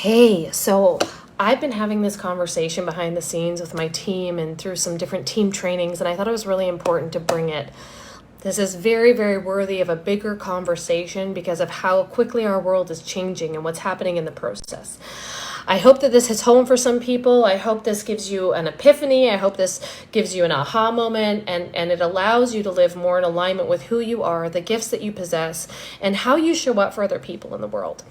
Hey, so I've been having this conversation behind the scenes with my team and through some different team trainings, and I thought it was really important to bring it. This is very, very worthy of a bigger conversation because of how quickly our world is changing and what's happening in the process. I hope that this hits home for some people. I hope this gives you an epiphany. I hope this gives you an aha moment and it allows you to live more in alignment with who you are, the gifts that you possess, and how you show up for other people in the world.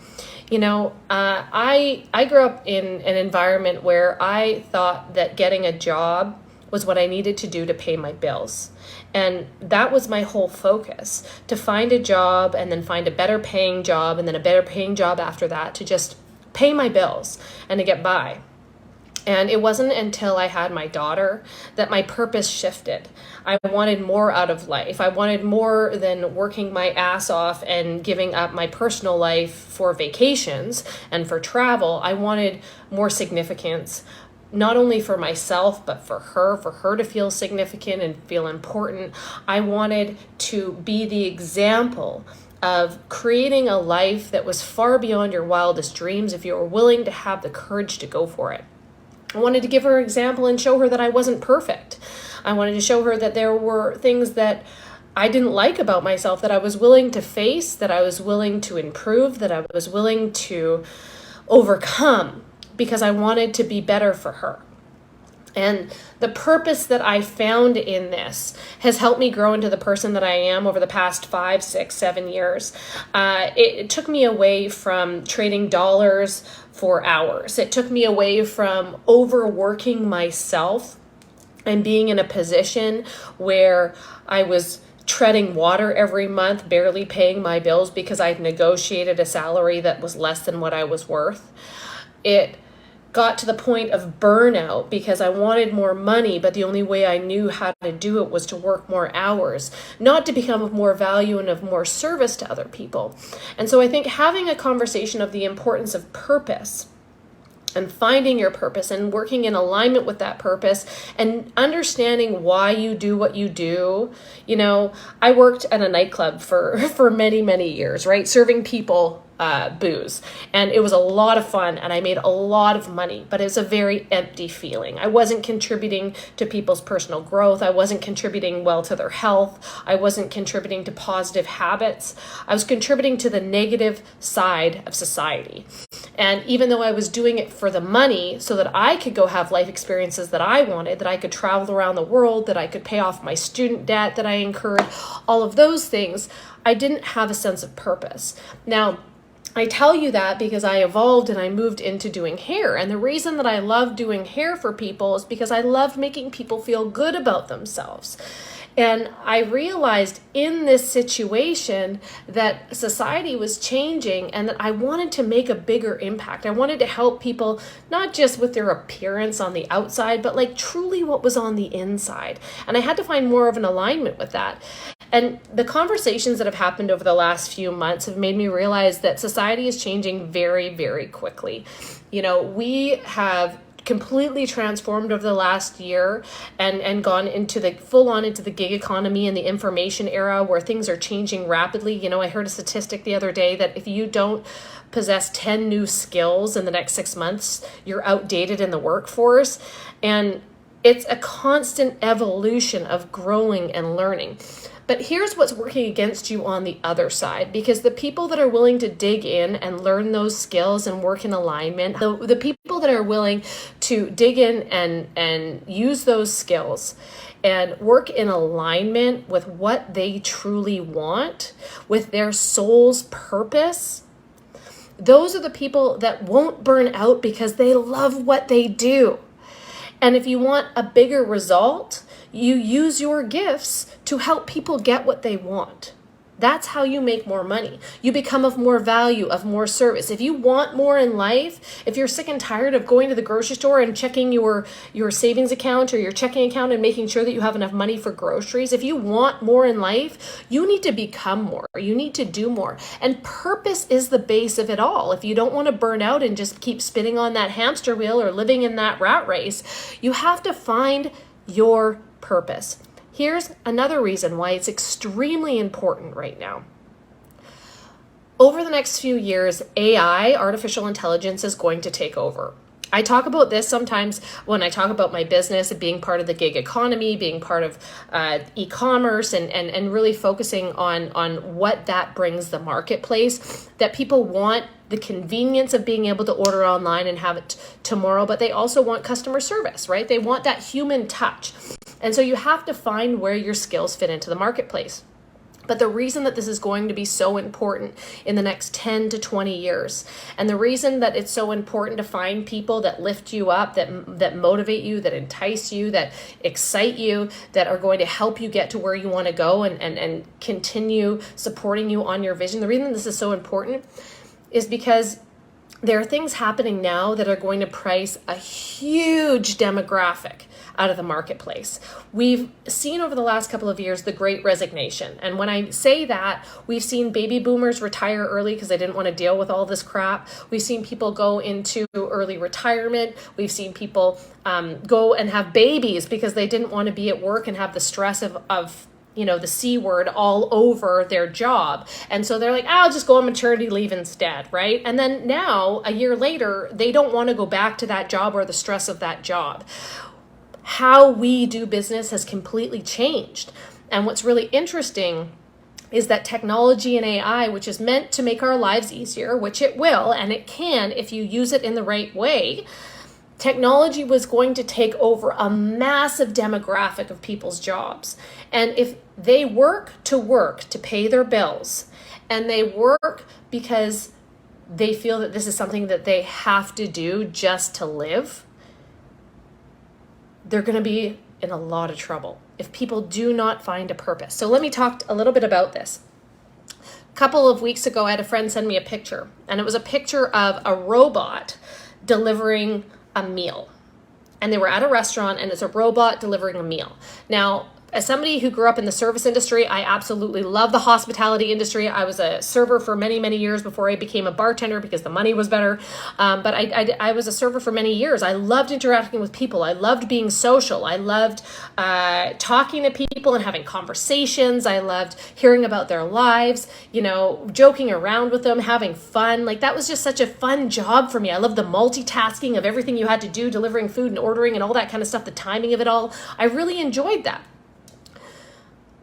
I grew up in an environment where I thought that getting a job was what I needed to do to pay my bills. And that was my whole focus, to find a job and then find a better paying job and then a better paying job after that to just pay my bills and to get by. And it wasn't until I had my daughter that my purpose shifted. I wanted more out of life. I wanted more than working my ass off and giving up my personal life for vacations and for travel. I wanted more significance, not only for myself, but for her to feel significant and feel important. I wanted to be the example of creating a life that was far beyond your wildest dreams if you were willing to have the courage to go for it. I wanted to give her an example and show her that I wasn't perfect. I wanted to show her that there were things that I didn't like about myself that I was willing to face, that I was willing to improve, that I was willing to overcome because I wanted to be better for her. And the purpose that I found in this has helped me grow into the person that I am over the past 5, 6, 7 years. It took me away from trading dollars for hours. It took me away from overworking myself and being in a position where I was treading water every month, barely paying my bills because I'd negotiated a salary that was less than what I was worth. It got to the point of burnout because I wanted more money, but the only way I knew how to do it was to work more hours, not to become of more value and of more service to other people. And so I think having a conversation of the importance of purpose and finding your purpose and working in alignment with that purpose and understanding why you do what you do. I worked at a nightclub for many, many years, right? Serving people booze. And it was a lot of fun and I made a lot of money, but it was a very empty feeling. I wasn't contributing to people's personal growth. I wasn't contributing well to their health. I wasn't contributing to positive habits. I was contributing to the negative side of society. And even though I was doing it for the money so that I could go have life experiences that I wanted, that I could travel around the world, that I could pay off my student debt that I incurred, all of those things, I didn't have a sense of purpose. Now, I tell you that because I evolved and I moved into doing hair. And the reason that I love doing hair for people is because I love making people feel good about themselves. And I realized in this situation that society was changing and that I wanted to make a bigger impact. I wanted to help people, not just with their appearance on the outside, but like truly what was on the inside. And I had to find more of an alignment with that. And the conversations that have happened over the last few months have made me realize that society is changing very, very quickly. We have completely transformed over the last year and gone into the into the gig economy and the information era where things are changing rapidly. I heard a statistic the other day that if you don't possess 10 new skills in the next 6 months, you're outdated in the workforce. And it's a constant evolution of growing and learning. But here's what's working against you on the other side, because the people that are willing to dig in and learn those skills and work in alignment, the people that are willing to dig in and use those skills and work in alignment with what they truly want, with their soul's purpose, those are the people that won't burn out because they love what they do. And if you want a bigger result, you use your gifts to help people get what they want. That's how you make more money. You become of more value, of more service. If you want more in life, if you're sick and tired of going to the grocery store and checking your savings account or your checking account and making sure that you have enough money for groceries, if you want more in life, you need to become more. You need to do more. And purpose is the base of it all. If you don't want to burn out and just keep spinning on that hamster wheel or living in that rat race, you have to find your purpose. Here's another reason why it's extremely important right now. Over the next few years, AI, artificial intelligence, is going to take over. I talk about this sometimes when I talk about my business and being part of the gig economy, being part of e-commerce, and really focusing on what that brings the marketplace, that people want the convenience of being able to order online and have it tomorrow, but they also want customer service, right? They want that human touch. And so you have to find where your skills fit into the marketplace. But the reason that this is going to be so important in the next 10 to 20 years, and the reason that it's so important to find people that lift you up, that motivate you, that entice you, that excite you, that are going to help you get to where you want to go and continue supporting you on your vision. The reason this is so important is because there are things happening now that are going to price a huge demographic out of the marketplace. We've seen over the last couple of years the Great Resignation. And when I say that, we've seen baby boomers retire early because they didn't want to deal with all this crap. We've seen people go into early retirement. We've seen people go and have babies because they didn't want to be at work and have the stress of the C word all over their job. And so they're like, I'll just go on maternity leave instead, right? And then now, a year later, they don't want to go back to that job or the stress of that job. How we do business has completely changed. And what's really interesting is that technology and AI, which is meant to make our lives easier, which it will, and it can if you use it in the right way, technology was going to take over a massive demographic of people's jobs. And if they work to pay their bills, and they work because they feel that this is something that they have to do just to live, they're going to be in a lot of trouble if people do not find a purpose. So let me talk a little bit about this. A couple of weeks ago, I had a friend send me a picture, and it was a picture of a robot delivering a meal. And they were at a restaurant, and it's a robot delivering a meal. Now, as somebody who grew up in the service industry, I absolutely love the hospitality industry. I was a server for many, many years before I became a bartender because the money was better. But I was a server for many years. I loved interacting with people. I loved being social. I loved talking to people and having conversations. I loved hearing about their lives, joking around with them, having fun. Like, that was just such a fun job for me. I loved the multitasking of everything you had to do, delivering food and ordering and all that kind of stuff, the timing of it all. I really enjoyed that.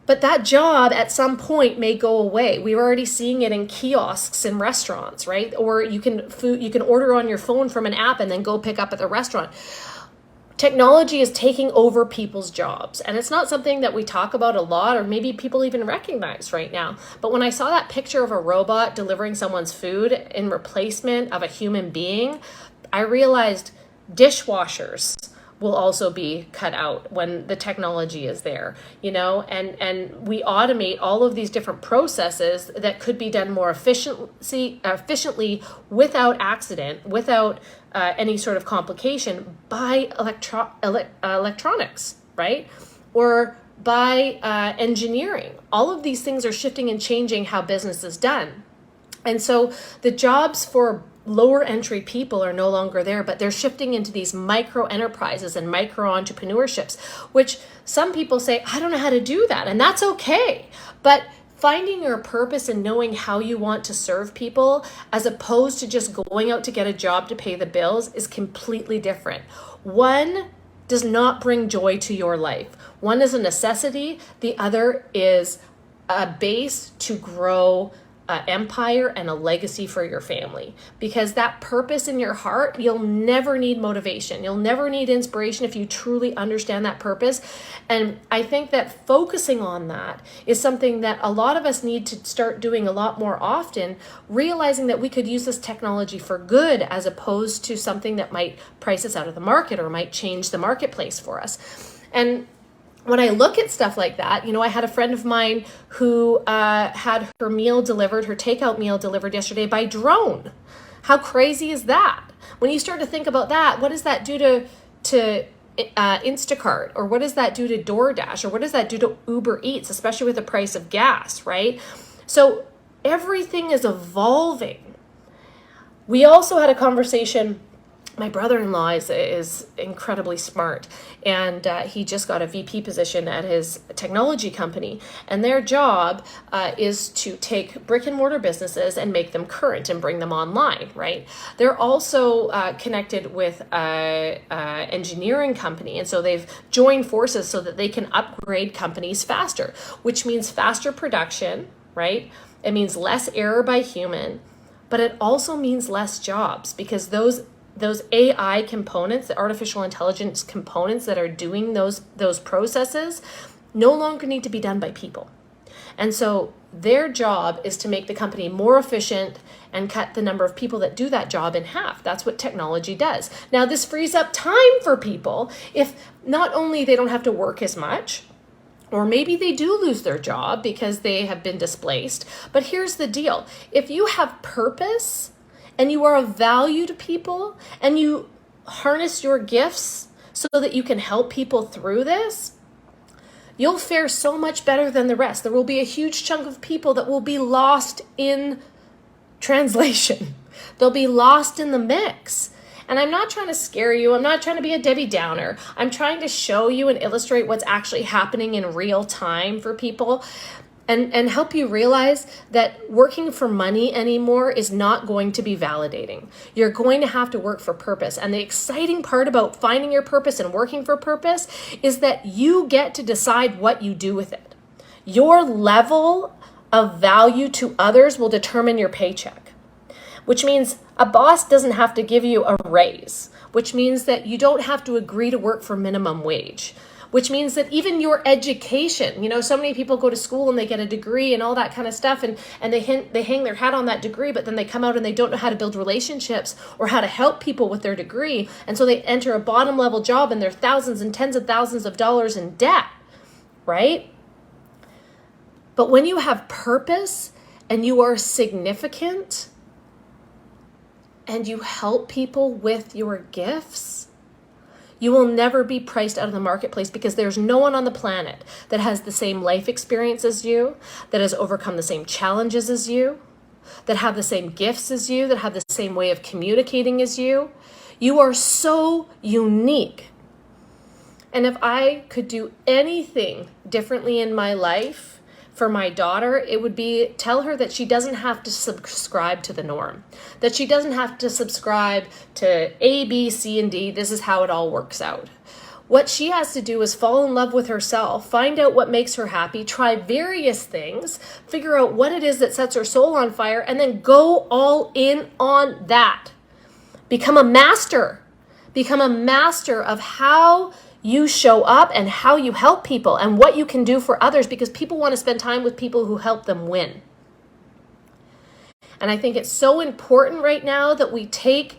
But that job at some point may go away. We're already seeing it in kiosks in restaurants, right? Or you can order on your phone from an app and then go pick up at the restaurant. Technology is taking over people's jobs, and it's not something that we talk about a lot, or maybe people even recognize right now. But when I saw that picture of a robot delivering someone's food in replacement of a human being, I realized dishwashers will also be cut out when the technology is there, and we automate all of these different processes that could be done more efficiently without accident, without any sort of complication by electronics, right? Or by engineering. All of these things are shifting and changing how business is done. And so the jobs for lower entry people are no longer there, but they're shifting into these micro enterprises and micro entrepreneurships, which some people say, I don't know how to do that. And that's okay. But finding your purpose and knowing how you want to serve people, as opposed to just going out to get a job to pay the bills, is completely different. One does not bring joy to your life. One is a necessity. The other is a base to grow empire and a legacy for your family. Because that purpose in your heart, you'll never need motivation. You'll never need inspiration if you truly understand that purpose. And I think that focusing on that is something that a lot of us need to start doing a lot more often, realizing that we could use this technology for good as opposed to something that might price us out of the market or might change the marketplace for us. And when I look at stuff like that, I had a friend of mine who had her meal delivered, her takeout meal delivered yesterday by drone. How crazy is that? When you start to think about that, what does that do to Instacart? Or what does that do to DoorDash? Or what does that do to Uber Eats, especially with the price of gas, right? So everything is evolving. We also had a conversation my brother-in-law is incredibly smart, and he just got a VP position at his technology company, and their job is to take brick and mortar businesses and make them current and bring them online, right? They're also connected with an engineering company, and so they've joined forces so that they can upgrade companies faster, which means faster production, right? It means less error by human, but it also means less jobs, because those AI components, the artificial intelligence components that are doing those processes, no longer need to be done by people. And so their job is to make the company more efficient and cut the number of people that do that job in half. That's what technology does. Now, this frees up time for people if not only they don't have to work as much, or maybe they do lose their job because they have been displaced. But here's the deal. If you have purpose and you are of value to people and you harness your gifts so that you can help people through this, you'll fare so much better than the rest. There will be a huge chunk of people that will be lost in translation. They'll be lost in the mix. And I'm not trying to scare you. I'm not trying to be a Debbie Downer. I'm trying to show you and illustrate what's actually happening in real time for people, and help you realize that working for money anymore is not going to be validating. You're going to have to work for purpose. And the exciting part about finding your purpose and working for purpose is that you get to decide what you do with it. Your level of value to others will determine your paycheck, which means a boss doesn't have to give you a raise, which means that you don't have to agree to work for minimum wage, which means that even your education, so many people go to school and they get a degree and all that kind of stuff, and they hang their hat on that degree, but then they come out and they don't know how to build relationships or how to help people with their degree. And so they enter a bottom level job and they're thousands and tens of thousands of dollars in debt, right? But when you have purpose and you are significant and you help people with your gifts, you will never be priced out of the marketplace, because there's no one on the planet that has the same life experience as you, that has overcome the same challenges as you, that have the same gifts as you, that have the same way of communicating as you. You are so unique. And if I could do anything differently in my life for my daughter, it would be tell her that she doesn't have to subscribe to the norm, that she doesn't have to subscribe to A, B, C, and D. This is how it all works out. What she has to do is fall in love with herself, find out what makes her happy, try various things, figure out what it is that sets her soul on fire, and then go all in on that. Become a master. Become a master of how you show up and how you help people and what you can do for others, because people want to spend time with people who help them win. And I think it's so important right now that we take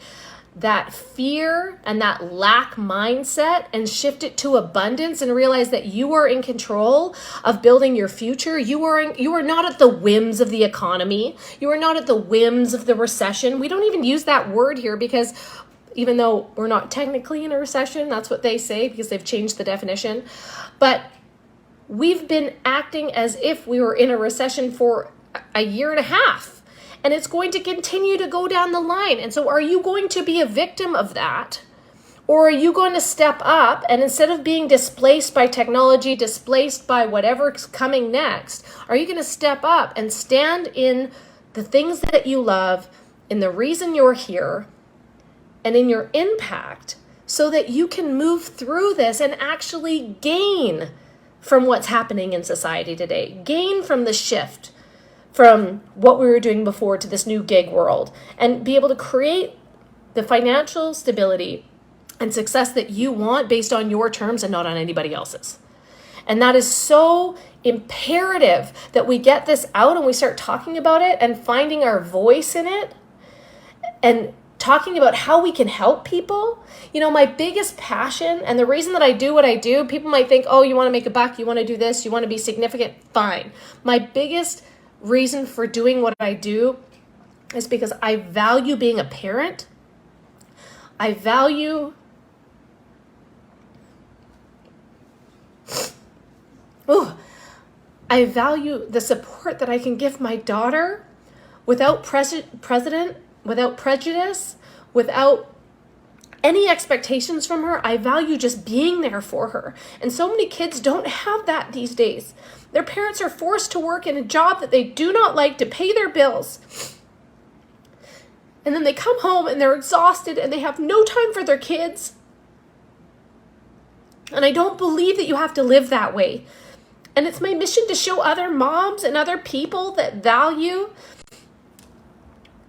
that fear and that lack mindset and shift it to abundance and realize that you are in control of building your future. You are not at the whims of the economy. You are not at the whims of the recession. We don't even use that word here, because even though we're not technically in a recession, that's what they say because they've changed the definition. But we've been acting as if we were in a recession for a year and a half, and it's going to continue to go down the line. And so are you going to be a victim of that? Or are you going to step up and, instead of being displaced by technology, displaced by whatever's coming next, are you going to step up and stand in the things that you love, in the reason you're here, and in your impact, so that you can move through this and actually gain from what's happening in society today, gain from the shift from what we were doing before to this new gig world, and be able to create the financial stability and success that you want based on your terms and not on anybody else's. And that is so imperative that we get this out and we start talking about it and finding our voice in it and talking about how we can help people. My biggest passion, and the reason that I do what I do, people might think, oh, you want to make a buck, you want to do this, you want to be significant, fine. My biggest reason for doing what I do is because I value being a parent. I value the support that I can give my daughter without without prejudice, without any expectations from her. I value just being there for her. And so many kids don't have that these days. Their parents are forced to work in a job that they do not like to pay their bills. And then they come home and they're exhausted and they have no time for their kids. And I don't believe that you have to live that way. And it's my mission to show other moms and other people that value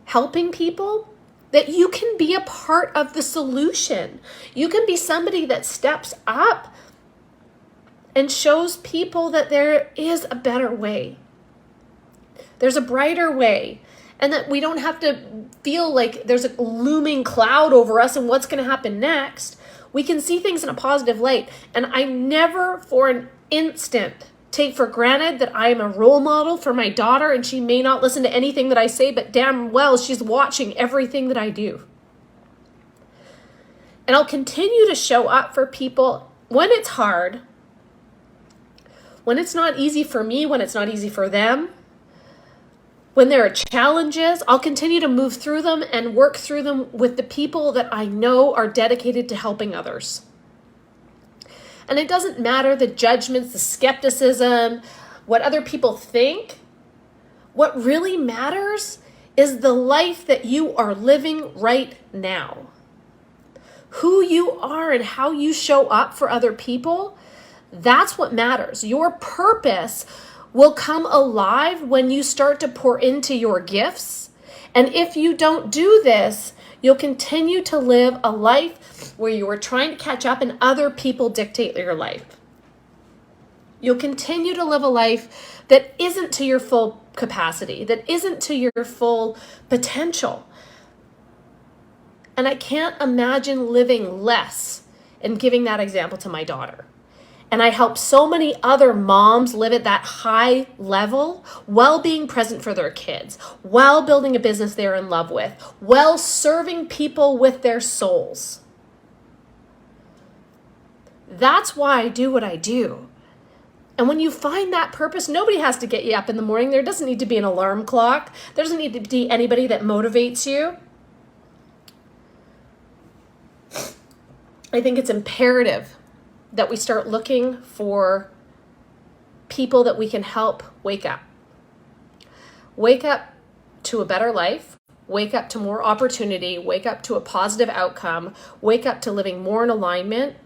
helping people that you can be a part of the solution. You can be somebody that steps up and shows people that there is a better way. There's a brighter way. And that we don't have to feel like there's a looming cloud over us and what's going to happen next. We can see things in a positive light. And I never for an instant take for granted that I am a role model for my daughter, and she may not listen to anything that I say, but damn well she's watching everything that I do. And I'll continue to show up for people when it's hard, when it's not easy for me, when it's not easy for them. When there are challenges, I'll continue to move through them and work through them with the people that I know are dedicated to helping others. And it doesn't matter the judgments, the skepticism, what other people think. What really matters is the life that you are living right now. Who you are and how you show up for other people, that's what matters. Your purpose will come alive when you start to pour into your gifts. And if you don't do this, you'll continue to live a life where you are trying to catch up and other people dictate your life. You'll continue to live a life that isn't to your full capacity, that isn't to your full potential. And I can't imagine living less and giving that example to my daughter. And I help so many other moms live at that high level while being present for their kids, while building a business they're in love with, while serving people with their souls. That's why I do what I do. And when you find that purpose, nobody has to get you up in the morning. There doesn't need to be an alarm clock. There doesn't need to be anybody that motivates you. I think it's imperative that we start looking for people that we can help wake up. Wake up to a better life, wake up to more opportunity, wake up to a positive outcome, wake up to living more in alignment.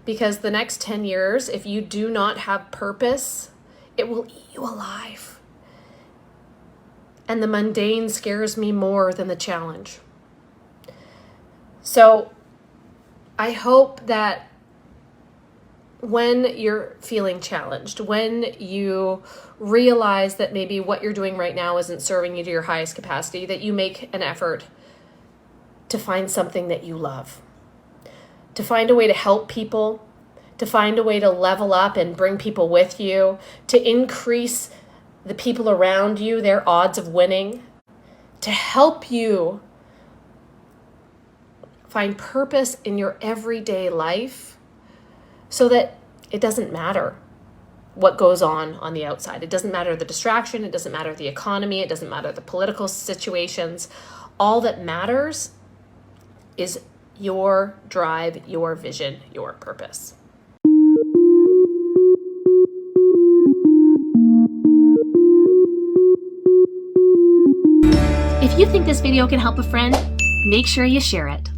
Because the next 10 years, if you do not have purpose, it will eat you alive. And the mundane scares me more than the challenge. So I hope that when you're feeling challenged, when you realize that maybe what you're doing right now isn't serving you to your highest capacity, that you make an effort to find something that you love, to find a way to help people, to find a way to level up and bring people with you, to increase the people around you, their odds of winning, to help you find purpose in your everyday life so that it doesn't matter what goes on the outside. It doesn't matter the distraction. It doesn't matter the economy. It doesn't matter the political situations. All that matters is your drive, your vision, your purpose. If you think this video can help a friend, make sure you share it.